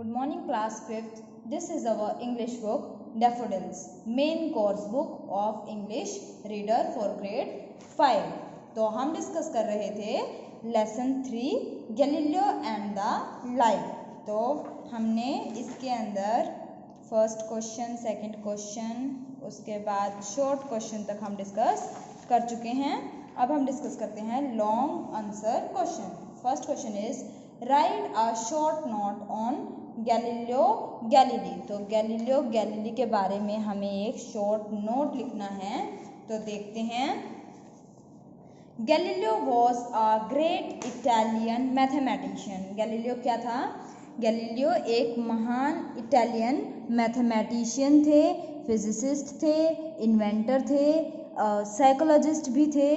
Good morning class 5th. This is our English book Daffodils, main course book of English reader for grade 5. तो हम discuss कर रहे थे lesson 3 Galileo and the light. तो हमने इसके अंदर फर्स्ट क्वेश्चन, सेकंड क्वेश्चन, उसके बाद शॉर्ट क्वेश्चन तक हम डिस्कस कर चुके हैं. अब हम डिस्कस करते हैं long answer question. First question is right a short note on Galileo Galilei. तो गैलीलियो गैलीली के बारे में हमें एक शॉर्ट नोट लिखना है. तो देखते हैं. Galileo was a great Italian mathematician. Galileo क्या था? गैलीलियो एक महान इटालियन मैथमेटिशियन थे, फिजिसिस्ट थे, इन्वेंटर थे, साइकोलॉजिस्ट भी थे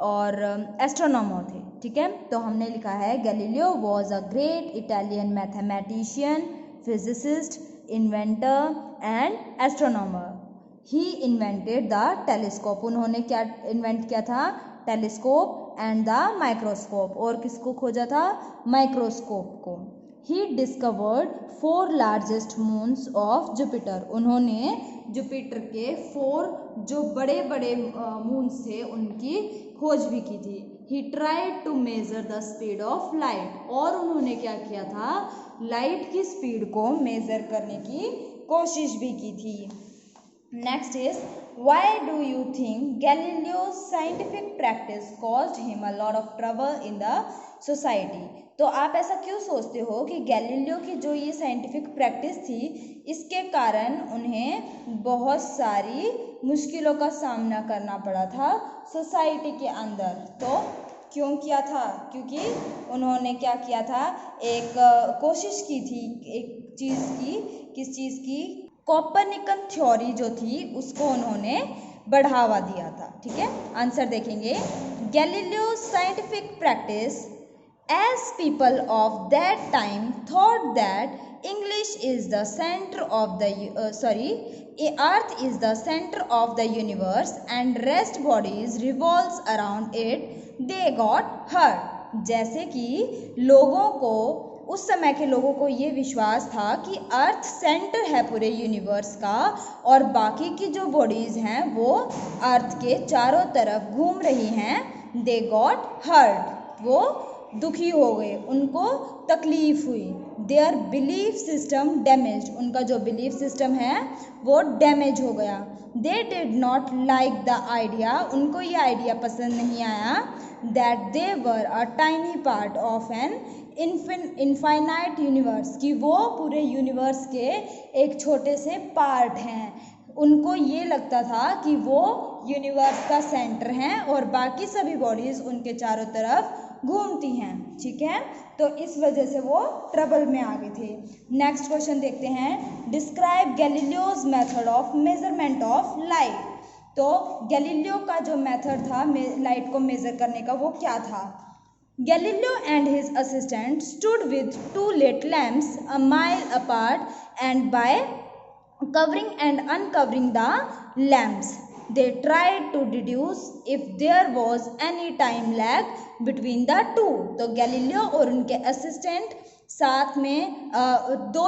और एस्ट्रोनॉमर थे. ठीक है, तो हमने लिखा है Galileo was a great Italian mathematician, physicist, inventor and astronomer. He invented the telescope. उन्होंने क्या इन्वेंट किया था? Telescope and the microscope. और किसको खोजा था? माइक्रोस्कोप को. He discovered 4 largest moons of Jupiter. उन्होंने जुपिटर के 4 जो बड़े बड़े मून्स थे उनकी खोज भी की थी. He tried to measure the speed of light. और उन्होंने क्या किया था? लाइट की स्पीड को मेजर करने की कोशिश भी की थी. Next is why do you think Galileo's scientific practice caused him a lot of trouble in the society. तो आप ऐसा क्यों सोचते हो कि गैलीलियो की जो ये साइंटिफिक प्रैक्टिस थी इसके कारण उन्हें बहुत सारी मुश्किलों का सामना करना पड़ा था सोसाइटी के अंदर. तो क्यों किया था? क्योंकि उन्होंने क्या किया था? एक कोशिश की थी एक चीज़ की. किस चीज़ की? कोपरनिकन थ्योरी जो थी उसको उन्होंने बढ़ावा दिया था. ठीक है, आंसर देखेंगे. Galileo scientific practice as people of that time thought that English is the center of the Earth is the center of the universe and rest bodies revolves around it, they got hurt. जैसे कि लोगों को उस समय के लोगों को ये विश्वास था कि अर्थ सेंटर है पूरे यूनिवर्स का और बाकी की जो बॉडीज़ हैं वो अर्थ के चारों तरफ घूम रही हैं. They got hurt. वो दुखी हो गए, उनको तकलीफ हुई. Their belief system damage. उनका जो बिलीफ सिस्टम है वो डैमेज हो गया. They did not like the idea. उनको ये आइडिया पसंद नहीं आया. That they were a tiny part of an infinite universe. कि वो पूरे यूनिवर्स के एक छोटे से पार्ट हैं. उनको ये लगता था कि वो यूनिवर्स का सेंटर हैं और बाकी सभी बॉडीज़ उनके चारों तरफ घूमती हैं. ठीक है, तो इस वजह से वो ट्रबल में आ गए थे. नेक्स्ट क्वेश्चन देखते हैं. Describe Galileo's method of measurement of light. तो गैलीलियो का जो मेथड था लाइट को मेजर करने का वो क्या था? Galileo and his assistant stood with 2 lit lamps a mile apart and by covering and uncovering the lamps they tried to deduce if there was any time lag between the two. तो Galileo और उनके assistant साथ में 2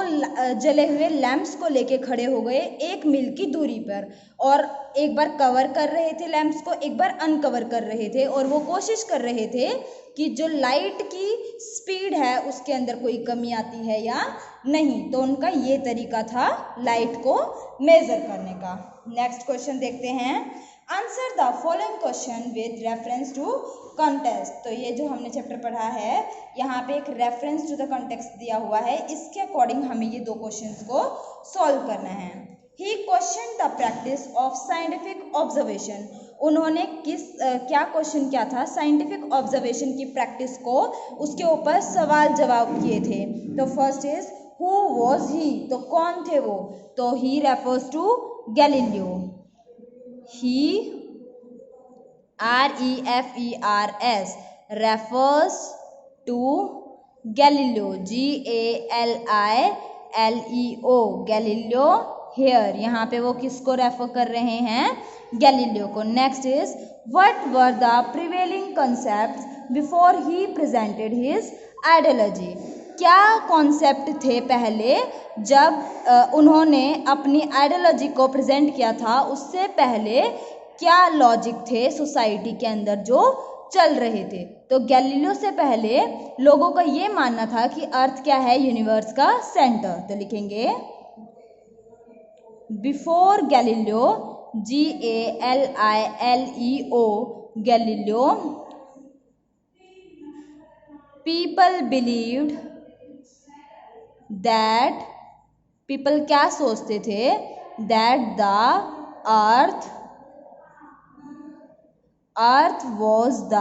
जले हुए lamps को लेके खड़े हो गए 1 मील की दूरी पर और एक बार कवर कर रहे थे लैम्प्स को, एक बार अनकवर कर रहे थे और वो कोशिश कर रहे थे कि जो लाइट की स्पीड है उसके अंदर कोई कमी आती है या नहीं. तो उनका ये तरीका था लाइट को मेजर करने का. नेक्स्ट क्वेश्चन देखते हैं. Answer the following question with reference to context. तो ये जो हमने चैप्टर पढ़ा है यहाँ पे एक रेफरेंस टू द कॉन्टेक्स्ट दिया हुआ है. इसके अकॉर्डिंग हमें ये 2 क्वेश्चंस को सॉल्व करना है. He question the practice of scientific observation. उन्होंने क्या क्वेश्चन किया था? साइंटिफिक ऑब्जर्वेशन की प्रैक्टिस को, उसके ऊपर सवाल जवाब किए थे. तो first is who was he. तो कौन थे वो? तो he refers to Galileo. He REFERS refers to Galileo. GALILEO Galileo. Here यहाँ पे वो किसको रेफर कर रहे हैं? गैलीलियो को. Next is what were the prevailing concepts before he presented his ideology. क्या कॉन्सेप्ट थे पहले जब उन्होंने अपनी आइडियोलॉजी को प्रेजेंट किया था, उससे पहले क्या लॉजिक थे सोसाइटी के अंदर जो चल रहे थे। तो गैलीलियो से पहले लोगों का ये मानना था कि अर्थ क्या है, यूनिवर्स का सेंटर। तो लिखेंगे before Galileo, GALILEO, Galileo, people believed that, people क्या सोचते थे, that the earth was the,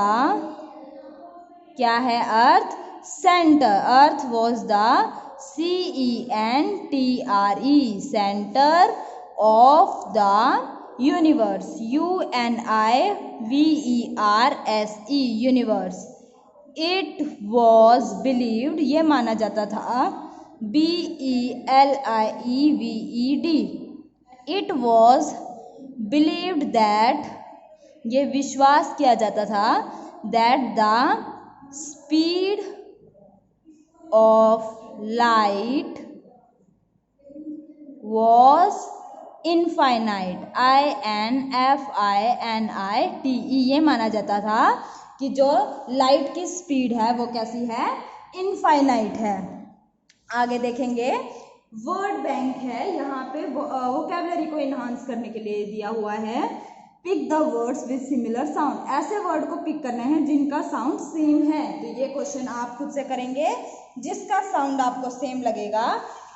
क्या है earth, centre, earth was the CENTRE, centre of the universe, UNIVERSE, universe. It was believed, ये माना जाता था, BELIEVED, it was believed that, ये विश्वास किया जाता था, that the speed of light was infinite, INFINITE, ये माना जाता था कि जो लाइट की स्पीड है वो कैसी है, इनफाइनाइट है। आगे देखेंगे वर्ड बैंक है, यहाँ पे वोकैबुलरी को इन्हांस करने के लिए दिया हुआ है, pick the words with similar sound, ऐसे वर्ड को पिक करना है जिनका साउंड सेम है। तो ये क्वेश्चन आप खुद से करेंगे, जिसका साउंड आपको सेम लगेगा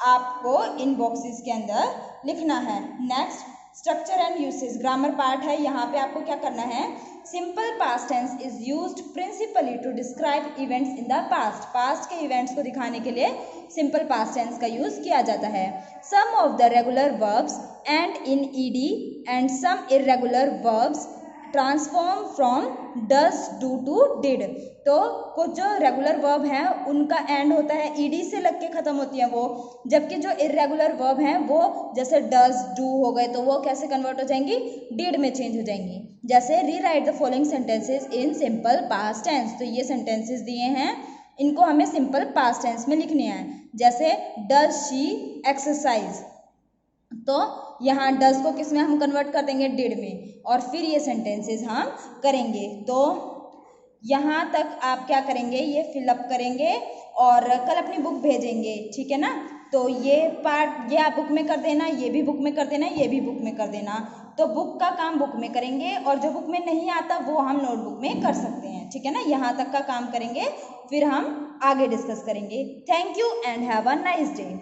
आपको इन बॉक्सेस के अंदर लिखना है। Next structure and usage, grammar part है। यहाँ पे आपको क्या करना है, simple past tense is used principally to describe events in the past, past के इवेंट्स को दिखाने के लिए सिंपल पास्ट टेंस का यूज किया जाता है। Some of the regular verbs end in ED and some irregular verbs transform from does, do to did. तो कुछ जो रेगुलर वर्ब हैं उनका एंड होता है ED से लग के ख़त्म होती है वो, जबकि जो इर्रेगुलर वर्ब हैं वो जैसे डज, डू हो गए तो वो कैसे कन्वर्ट हो जाएंगी, डिड में चेंज हो जाएंगी। जैसे rewrite the following sentences in simple past tense, तो ये सेंटेंसेस दिए हैं, इनको हमें सिंपल पास्ट टेंस में लिखने हैं। जैसे डज शी एक्सरसाइज, तो यहाँ डज को किस में हम कन्वर्ट कर देंगे, डिड में, और फिर ये सेंटेंसेस हम करेंगे। तो यहाँ तक आप क्या करेंगे, ये फिलअप करेंगे और कल अपनी बुक भेजेंगे, ठीक है ना। तो ये पार्ट ये आप बुक में कर देना, ये भी बुक में कर देना, ये भी बुक में कर देना। तो बुक का काम बुक में करेंगे और जो बुक में नहीं आता वो हम नोटबुक में कर सकते हैं, ठीक है ना। यहाँ तक का काम करेंगे, फिर हम आगे डिस्कस करेंगे। Thank you and have a nice day.